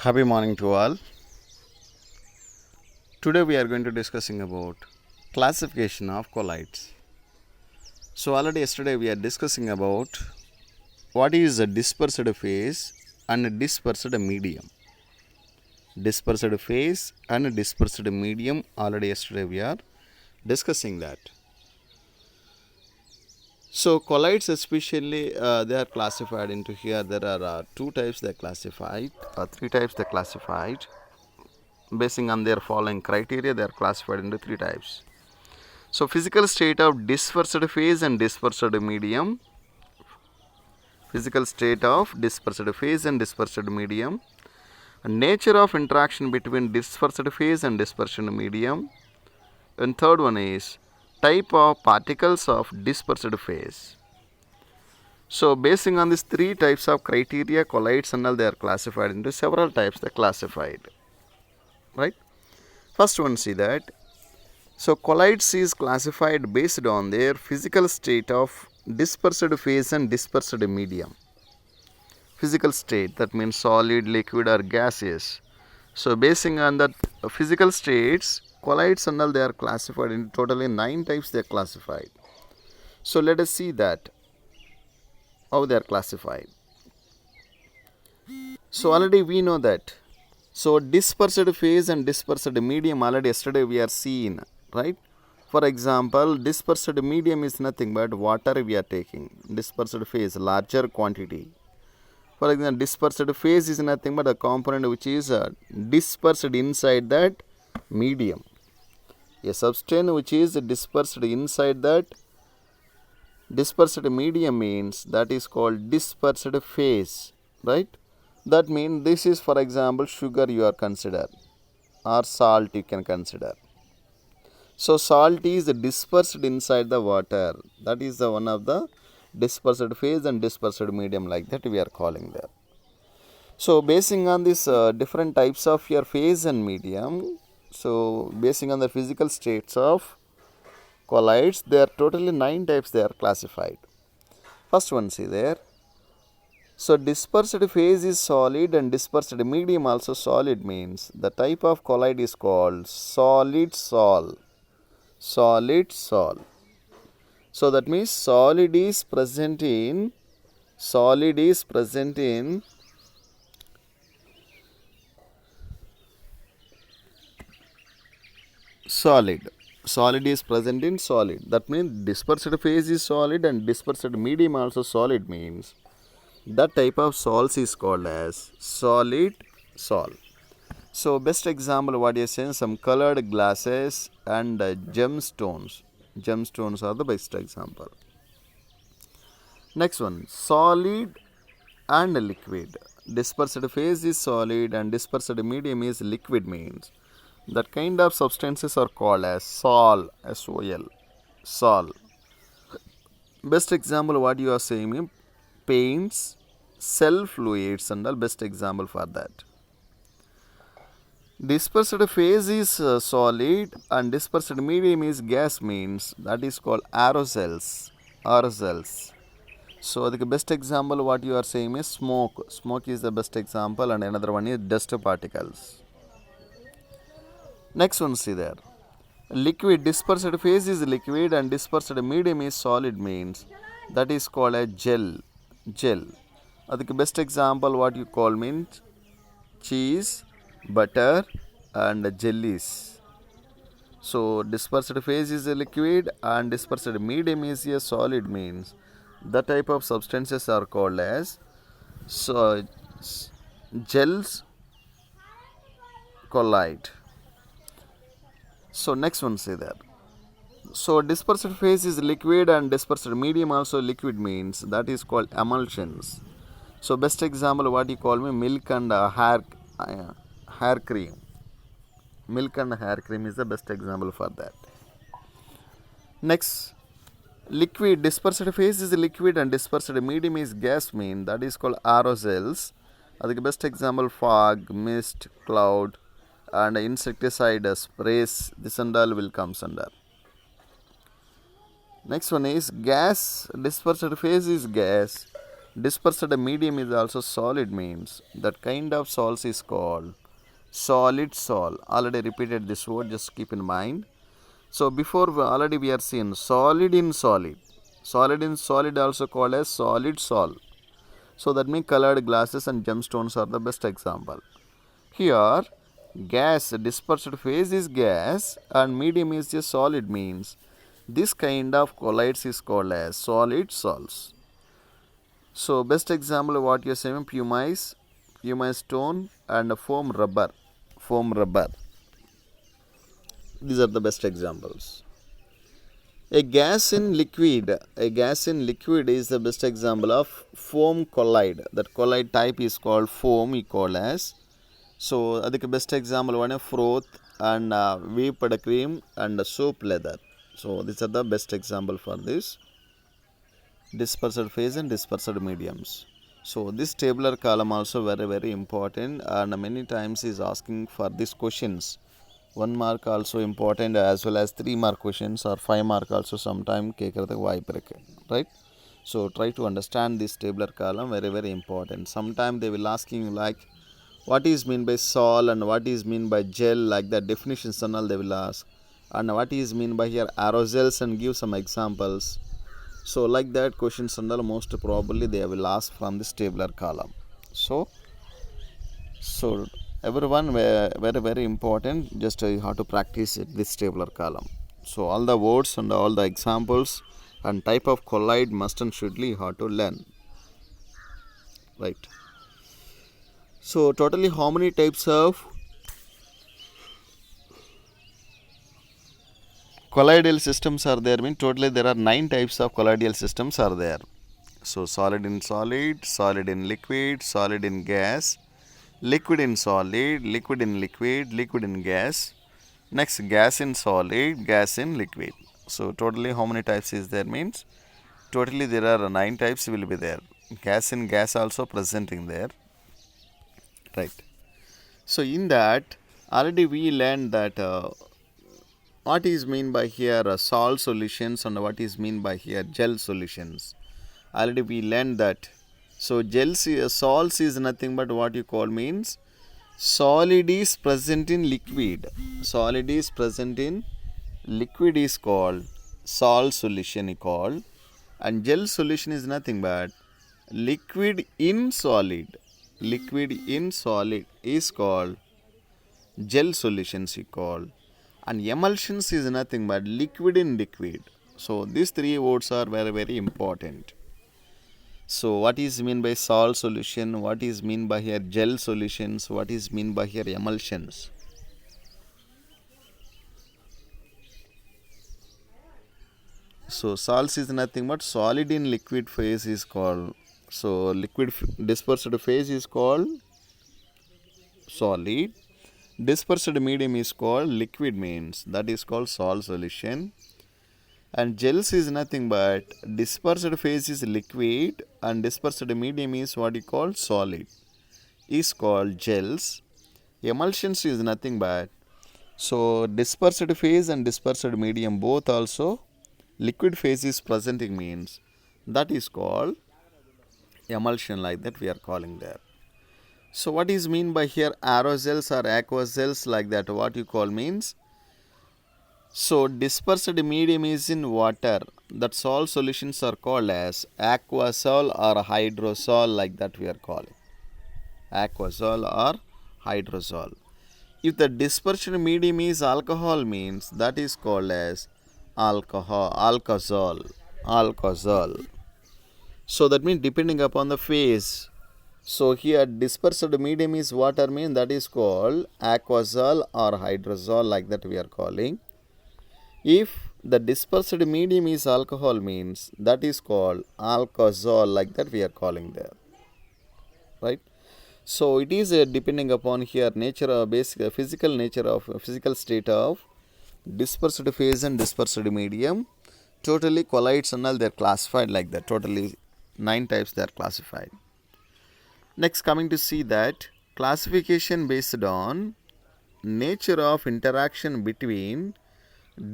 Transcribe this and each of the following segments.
Happy morning to all. Today we are going to discussing about classification of colloids. So already yesterday we are discussing about what is a dispersed phase and a dispersed medium. Dispersed phase and a dispersed medium, already yesterday we are discussing that. So colloids especially they are classified into here. There are two types they are classified, three types they are classified. Basing on their following criteria, they are classified into three types. So physical state of dispersed phase and dispersed medium. Physical state of dispersed phase and dispersed medium. Nature of interaction between dispersed phase and dispersed medium. And third one is type of particles of dispersed phase. So basing on these three types of criteria, colloids and all, they are classified into several types. They are classified, right? First one, see that. So colloids is classified based on their physical state of dispersed phase and dispersed medium. Physical state, that means solid, liquid or gaseous. So basing on that physical states, colloids and all, they are classified in totally 9 types they are classified. So let us see that how they are classified. So already we know that. So dispersed phase and dispersed medium, already yesterday we are seeing, right? For example, dispersed medium is nothing but water we are taking. Dispersed phase, larger quantity. For example, dispersed phase is nothing but a component which is dispersed inside that medium. A substance which is dispersed inside that dispersed medium means that is called dispersed phase, right? That means this is, for example, sugar you are consider or salt you can consider. So salt is dispersed inside the water. That is the one of the dispersed phase and dispersed medium, like that we are calling that. So basing on this different types of your phase and medium, so basing on the physical states of colloids, there are totally 9 types they are classified. First one, see there. So dispersed phase is solid and dispersed medium also solid, means the type of colloid is called solid sol. Solid sol. So that means solid is present in solid is present in solid. Solid is present in solid. That means dispersed phase is solid and dispersed medium also solid, means that type of salts is called as solid sol. So best example what you are saying, some colored glasses and gemstones. Gemstones are the best example. Next one, solid and liquid. Dispersed phase is solid and dispersed medium is liquid, means that kind of substances are called as sol. S-O-L. Sol. Best example what you are saying, paints, cell fluids and all, best example for that. Dispersed phase is solid and dispersed medium is gas, means that is called aerosols. Aerosols. So the best example what you are saying is smoke. Smoke is the best example, and another one is dust particles. Next one, see there. Liquid, dispersed phase is liquid and dispersed medium is solid, means that is called a gel. Gel. The best example what you call means cheese, butter and jellies. So dispersed phase is a liquid and dispersed medium is a solid, means the type of substances are called as gels colloid. So next one, say there. So dispersed phase is liquid and dispersed medium also liquid, means that is called emulsions. So best example what you call me, milk and hair cream. Milk and hair cream is the best example for that. Next, liquid, dispersed phase is liquid and dispersed medium is gas, mean that is called aerosols. The best example, fog, mist, cloud and insecticide sprays, this and all will comes under. Next one is gas. Dispersed phase is gas Dispersed medium is also solid means that kind of salts is called solid sol. Already repeated this word, just keep in mind. So before already we are seeing solid in solid. Solid in solid also called as solid sol. So that means colored glasses and gemstones are the best example. Here gas, dispersed phase is gas and medium is a solid means this kind of colloids is called as solid salts. So best example of what you are saying, pumice stone and foam rubber. These are the best examples. A gas in liquid is the best example of foam colloid. That colloid type is called foam, we call as. So the best example one froth and whipped cream and soap leather. So these are the best example for this dispersed phase and dispersed mediums. So this tabular column also very important, and many times is asking for these questions. 1 mark also important as well as 3 mark questions or 5 mark also sometime right. So try to understand this tabular column, very important. Sometime they will asking like what is mean by sol and what is mean by gel, like that definitions and all they will ask, and what is mean by here aerosols and give some examples. So like that questions and all most probably they will ask from this tabular column. So everyone very important, just you have to practice this tabular column. So all the words and all the examples and type of colloid must and shouldly you have to learn, right. So totally how many types of colloidal systems are there? Mean totally there are 9 types of colloidal systems are there. So solid in solid, solid in liquid, solid in gas, liquid in solid, liquid in liquid, liquid in gas. Next gas in solid, gas in liquid. So totally how many types is there? Means totally there are 9 types will be there. Gas in gas also presenting there, right. So in that already we learned that what is mean by here salt solutions and what is mean by here gel solutions. Already we learned that. So salts is nothing but what you call means solid is present in liquid. Solid is present in liquid is called salt solution called, and gel solution is nothing but liquid in solid. Liquid in solid is called gel solutions called, and emulsions is nothing but liquid in liquid. So these 3 words are very important. So what is mean by salt solution, what is mean by here gel solutions, what is mean by here emulsions. So salts is nothing but solid in liquid phase is called, so liquid dispersed phase is called solid, dispersed medium is called liquid means that is called salt solution, and gels is nothing but dispersed phase is liquid and dispersed medium is what you call solid is called gels. Emulsions is nothing but so dispersed phase and dispersed medium both also liquid phase is presenting means that is called emulsion, like that we are calling there. So what is mean by here aerosols or aquasols, like that what you call means so dispersed medium is in water, that salt solutions are called as aquasol or hydrosol, like that we are calling aquasol or hydrosol. If the dispersed medium is alcohol means that is called as alcohol. So that means depending upon the phase. So here dispersed medium is water means that is called aquasol or hydrosol, like that we are calling. If the dispersed medium is alcohol means that is called alcohol, like that we are calling there, right. So it is depending upon here nature of basic physical nature of physical state of dispersed phase and dispersed medium. Totally colloids and all they are classified like that. Totally 9 types they are classified. Next coming to see that classification based on nature of interaction between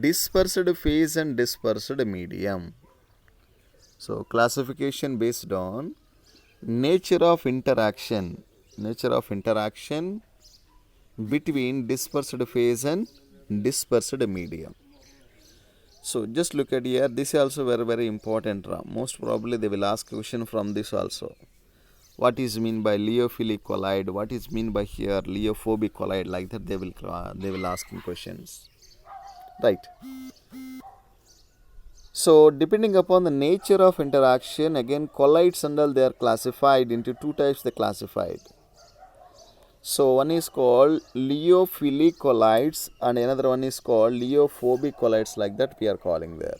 dispersed phase and dispersed medium. So classification based on nature of interaction between dispersed phase and dispersed medium. So just look at here, this is also very important. Most probably they will ask question from this also. What is mean by liaophilic collide? What is mean by here liophobic collide? Like that they will ask in questions, right? So depending upon the nature of interaction, again colloids and all, they are classified into two types. They classified. So one is called liaophilic colloids and another one is called liophobic colloids, like that we are calling there.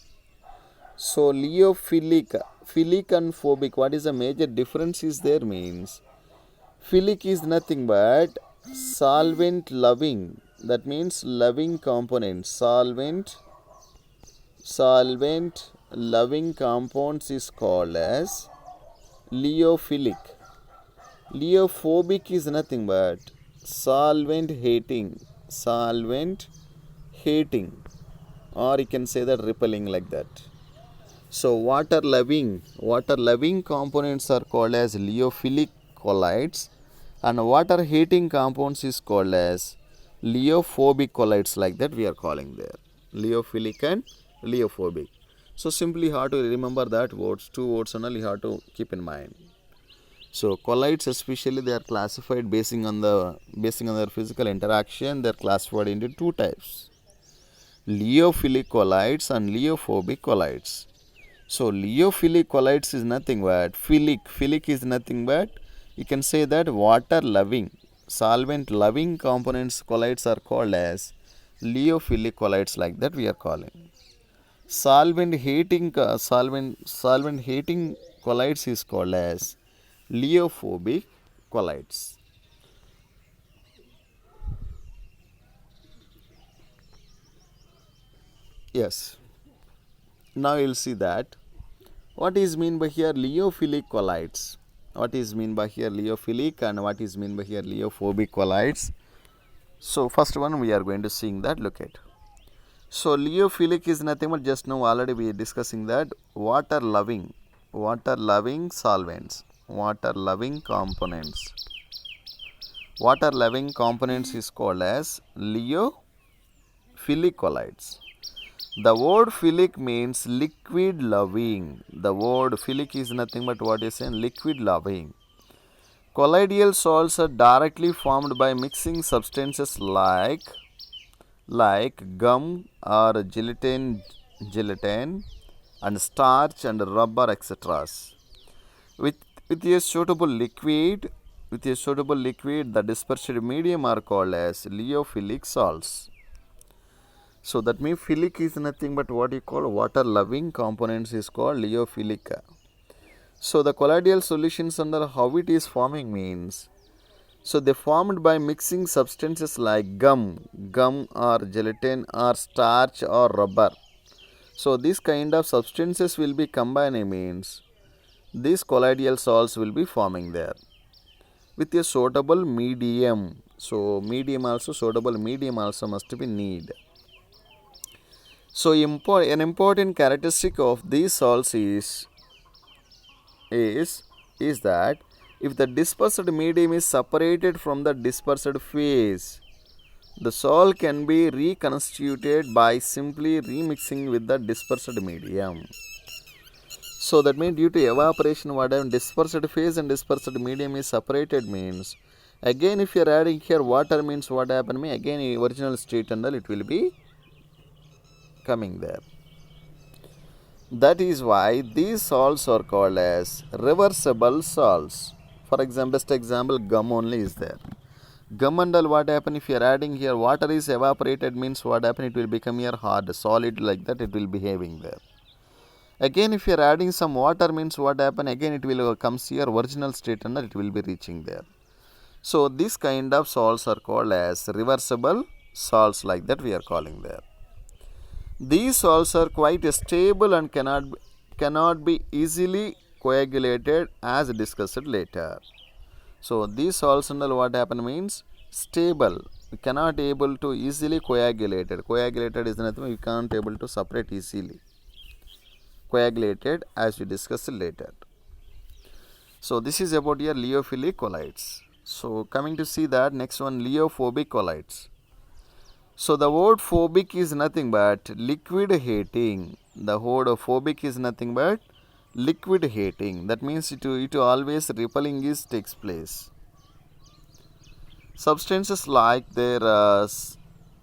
So philic and phobic, what is the major difference is there means, philic is nothing but solvent loving, that means loving components, solvent loving compounds is called as liaophilic. Liophobic is nothing but solvent hating, or you can say that repelling, like that. So water loving components are called as liaophilic colloids, and water hating compounds is called as liophobic colloids, like that we are calling there, liaophilic and liophobic. So simply you have to remember that two words and all you have to keep in mind. So colloids especially, they are classified basing on their physical interaction. They are classified into two types, liaophilic colloids and liophobic colloids. So liaophilic colloids is nothing but philic is nothing but, you can say that water loving, solvent loving components colloids are called as liaophilic colloids, like that we are calling. Solvent hating colloids is called as liophobic colloids. Yes. Now you will see that what is mean by here liaophilic colloids. What is mean by here liaophilic and what is mean by here liophobic colloids. So first one we are going to seeing that, look at. So liaophilic is nothing but, just now already we are discussing that, water loving solvents, water loving components is called as liaophilic colloids. The word philic means liquid loving. The word philic is nothing but what is saying, liquid loving. Colloidal salts are directly formed by mixing substances like gum or gelatin and starch and rubber, etc. With a suitable liquid, the dispersed medium are called as liaophilic salts. So that means philic is nothing but what you call water loving components is called liaophilic. So the colloidal solutions under how it is forming means, so they formed by mixing substances like gum or gelatin or starch or rubber. So this kind of substances will be combining means these colloidal salts will be forming there with a suitable medium. So suitable medium also must be need. So an important characteristic of these salts is that if the dispersed medium is separated from the dispersed phase, the salt can be reconstituted by simply remixing with the dispersed medium. So that means due to evaporation, whatever dispersed phase and dispersed medium is separated means, again if you are adding here water means what happen means, again original state and all it will be coming there. That is why these salts are called as reversible salts. For example, best example, gum only is there. Gum and all, what happen if you are adding here water is evaporated means what happen, it will become here hard, solid, like that it will be behaving there. Again if you are adding some water means what happen, again it will comes here original state and it will be reaching there. So this kind of salts are called as reversible salts, like that we are calling there. These salts are quite stable and cannot be easily coagulated as discussed later. So these salts and all what happen means stable, we cannot able to easily coagulated. Coagulated is nothing, we can't able to separate easily. Coagulated as we discussed later. So this is about your liofilic colloids. So coming to see that next one, liophobic colloids. So the word phobic is nothing but liquid hating. The word phobic is nothing but liquid hating. That means it always repelling is takes place. Substances like their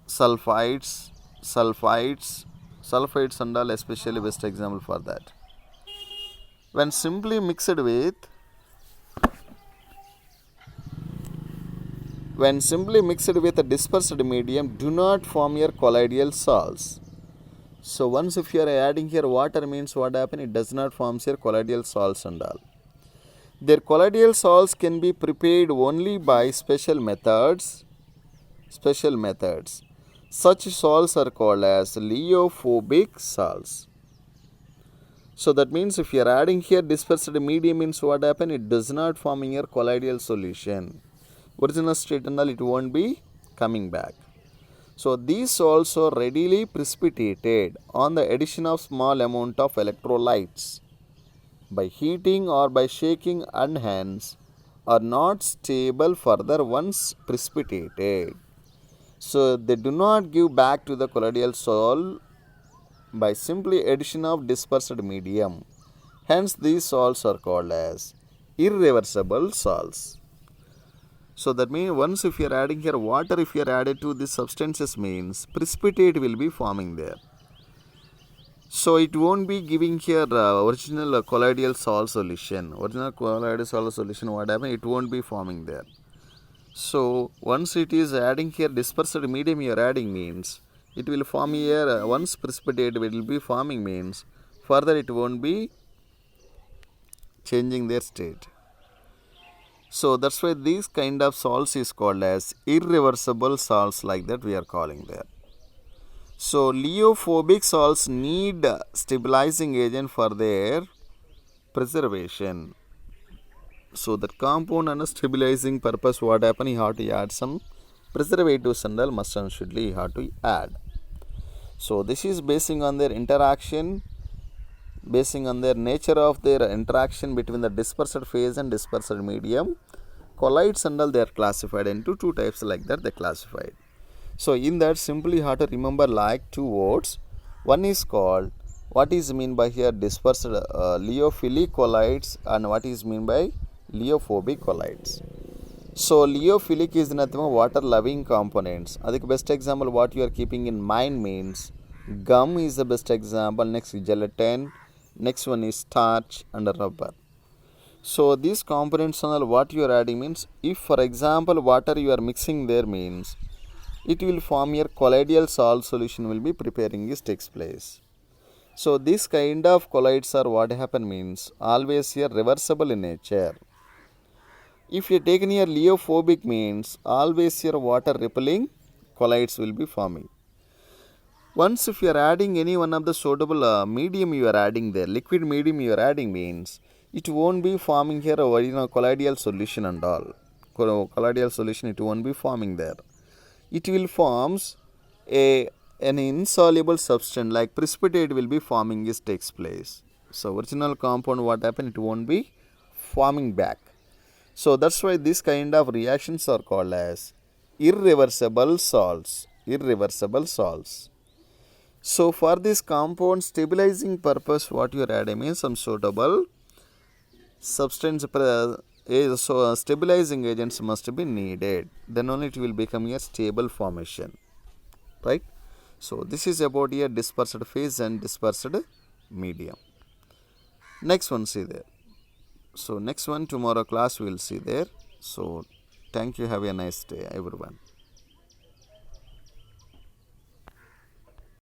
sulfides and all, especially best example for that. When simply mixed with a dispersed medium, do not form your colloidal salts. So once if you are adding here water, means what happen? It does not form your colloidal salts and all. Their colloidal salts can be prepared only by special methods. Such salts are called as liophobic salts. So that means if you are adding here dispersed medium, means what happen? It does not form in your colloidal solution. Original state and all, it won't be coming back. So these salts are readily precipitated on the addition of small amount of electrolytes. By heating or by shaking, and hence are not stable further once precipitated. So they do not give back to the colloidal salt by simply addition of dispersed medium. Hence these salts are called as irreversible salts. So that means once if you are adding here water, if you are added to these substances, means precipitate will be forming there. So it won't be giving here original colloidal salt solution. Original colloidal salt solution, what happen? It won't be forming there. So once it is adding here dispersed medium you are adding, means it will form here once precipitate will be forming, means further it won't be changing their state. So that's why these kind of salts is called as irreversible salts, like that we are calling there. So liophobic salts need stabilizing agent for their preservation. So that compound and stabilizing purpose, what happen? You have to add some preservatives and all must and should you have to add. So this is basing on their interaction, basing on their nature of their interaction between the dispersed phase and dispersed medium. Colloids and all, they are classified into two types, like that they classified. So in that simply you have to remember like two words. One is called, what is mean by here dispersed liophobic colloids, and what is mean by liophobic colloids. So liophobic is nothing but water loving components. I think best example what you are keeping in mind means gum is the best example. Next gelatin, next one is starch and rubber. So these components are what you are adding, means if for example water you are mixing there, means it will form your colloidal salt solution will be preparing this takes place. So this kind of colloids are what happen, means always here reversible in nature. If you take near liophobic, means always here water repelling colloids will be forming. Once if you are adding any one of the suitable medium you are adding there, liquid medium you are adding, means it won't be forming here a colloidal solution and all. Colloidal solution it won't be forming there. It will forms an insoluble substance like precipitate will be forming this takes place. So original compound what happen, it won't be forming back. So that's why this kind of reactions are called as irreversible salts. So for this compound stabilizing purpose, what you are adding is some suitable substance, so stabilizing agents must be needed. Then only it will become a stable formation, right? So this is about a dispersed phase and dispersed medium. Next one, see there. So next one tomorrow class we will see there. So thank you. Have a nice day, everyone.